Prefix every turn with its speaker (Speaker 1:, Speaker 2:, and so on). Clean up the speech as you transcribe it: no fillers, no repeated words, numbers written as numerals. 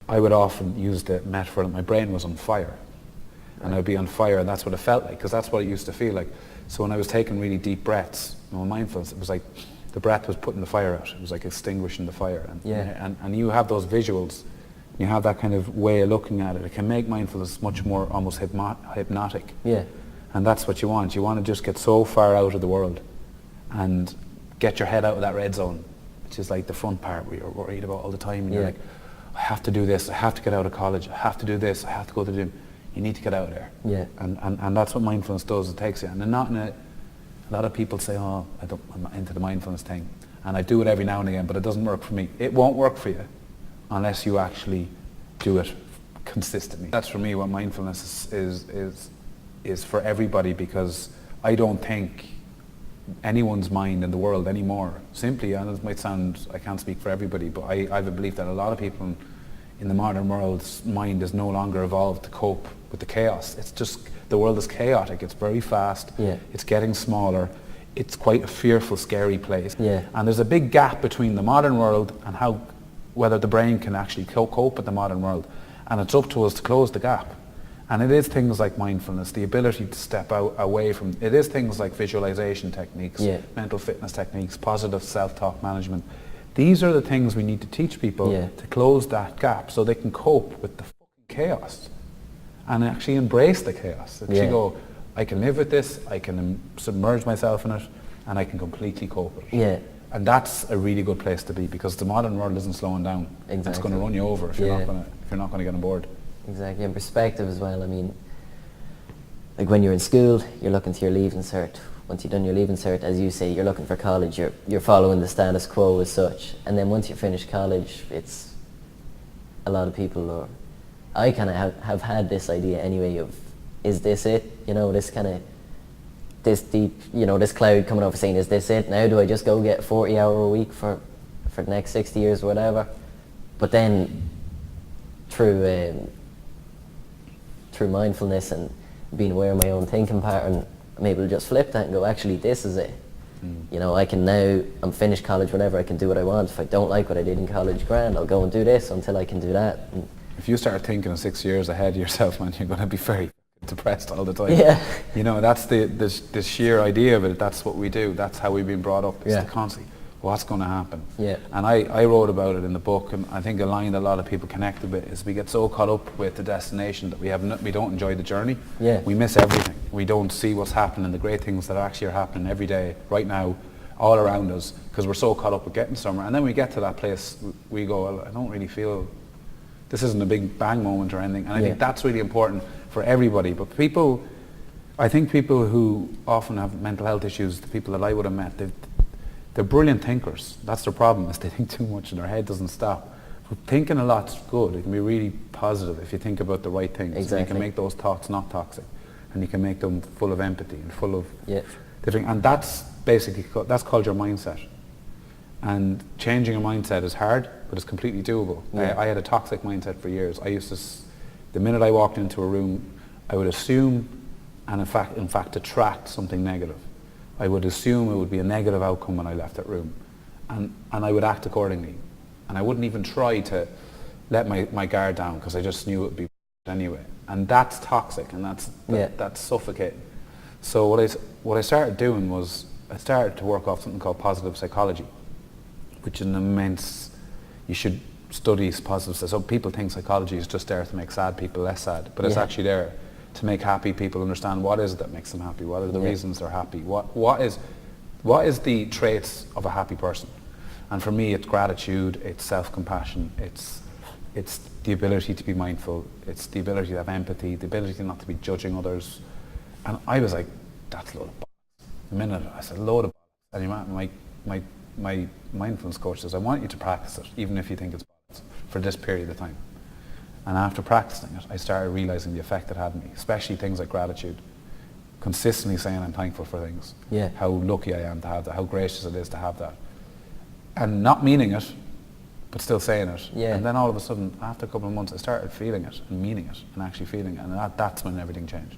Speaker 1: I would often use the metaphor that my brain was on fire. And I'd be on fire, and that's what it felt like, because that's what it used to feel like. So when I was taking really deep breaths, mindfulness, it was like the breath was putting the fire out. It was like extinguishing the fire. And you have those visuals, you have that kind of way of looking at it. It can make mindfulness much more almost hypnotic.
Speaker 2: Yeah.
Speaker 1: And that's what you want. You want to just get so far out of the world and get your head out of that red zone, which is like the front part where you're worried about all the time. And you're like, I have to do this, I have to get out of college, I have to do this, I have to go to the gym. You need to get out of there.
Speaker 2: Yeah.
Speaker 1: And that's what mindfulness does, it takes you. And not in a lot of people say, oh, I'm not into the mindfulness thing. And I do it every now and again, but it doesn't work for me. It won't work for you unless you actually do it consistently. That's for me what mindfulness is for everybody, because I don't think anyone's mind in the world anymore, simply, and it might sound, I can't speak for everybody, but I have a belief that a lot of people in the modern world's mind is no longer evolved to cope with the chaos. It's just, the world is chaotic, it's very fast, it's getting smaller, it's quite a fearful, scary place. And there's a big gap between the modern world and whether the brain can actually cope with the modern world. And it's up to us to close the gap. And it is things like mindfulness, the ability to step out away from, it is things like visualization techniques, mental fitness techniques, positive self-talk management. These are the things we need to teach people to close that gap so they can cope with the fucking chaos and actually embrace the chaos. Actually go, I can live with this, I can submerge myself in it, and I can completely cope with it. And that's a really good place to be, because the modern world isn't slowing down.
Speaker 2: Exactly.
Speaker 1: It's going to run you over if you're not going to get on board.
Speaker 2: Exactly, and perspective as well. I mean, like when you're in school, you're looking to your leaving cert. Once you've done your leaving cert, as you say, you're looking for college. You're following the status quo as such. And then once you finish college, it's a lot of people, or I kind of have had this idea anyway of, is this it? You know, this kind of, this deep, you know, this cloud coming over saying, is this it? Now do I just go get 40 hour a week for the next 60 years or whatever? But then through mindfulness and being aware of my own thinking pattern, I'm able to just flip that and go, actually, this is it. You know, I can now, I'm finished college, whatever, I can do what I want. If I don't like what I did in college, grand, I'll go and do this until I can do that. And
Speaker 1: if you start thinking 6 years ahead of yourself, man, you're going to be very depressed all the time. You know, that's the sheer idea of it. That's what we do. That's how we've been brought up. It's to constantly, what's going to happen? And I wrote about it in the book, and I think a line that a lot of people connected with is we get so caught up with the destination that we don't enjoy the journey. We miss everything. We don't see what's happening, the great things that actually are happening every day, right now, all around us, because we're so caught up with getting somewhere. And then we get to that place, we go, well, I don't really feel, this isn't a big bang moment or anything. And I think that's really important for everybody. But I think people who often have mental health issues, the people that I would have met, they're brilliant thinkers. That's their problem, is they think too much and their head doesn't stop. But thinking a lot's good. It can be really positive if you think about the right things.
Speaker 2: Exactly.
Speaker 1: You can make those thoughts not toxic, and you can make them full of empathy and full of different. And that's basically, that's called your mindset. And changing a mindset is hard, but it's completely doable. I had a toxic mindset for years. I used to, the minute I walked into a room, I would assume, and in fact attract something negative. I would assume it would be a negative outcome when I left that room, and I would act accordingly, and I wouldn't even try to let my guard down, because I just knew it would be anyway. And that's toxic, and that's suffocating. So what I started doing was I started to work off something called positive psychology, which is an immense, you should study positive. So people think psychology is just there to make sad people less sad, but it's actually there to make happy people understand what is it that makes them happy, what are the reasons they're happy, what is the traits of a happy person. And for me, it's gratitude, it's self-compassion, it's the ability to be mindful, it's the ability to have empathy, the ability not to be judging others. And I was like, that's a load of bollocks. The minute I said, load of bollocks. And my mindfulness coach says, I want you to practice it, even if you think it's bollocks, for this period of time. And after practicing it, I started realizing the effect it had on me, especially things like gratitude. Consistently saying I'm thankful for things. How lucky I am to have that, how gracious it is to have that. And not meaning it, but still saying it. And then all of a sudden, after a couple of months, I started feeling it and meaning it and actually feeling it. And that's when everything changed.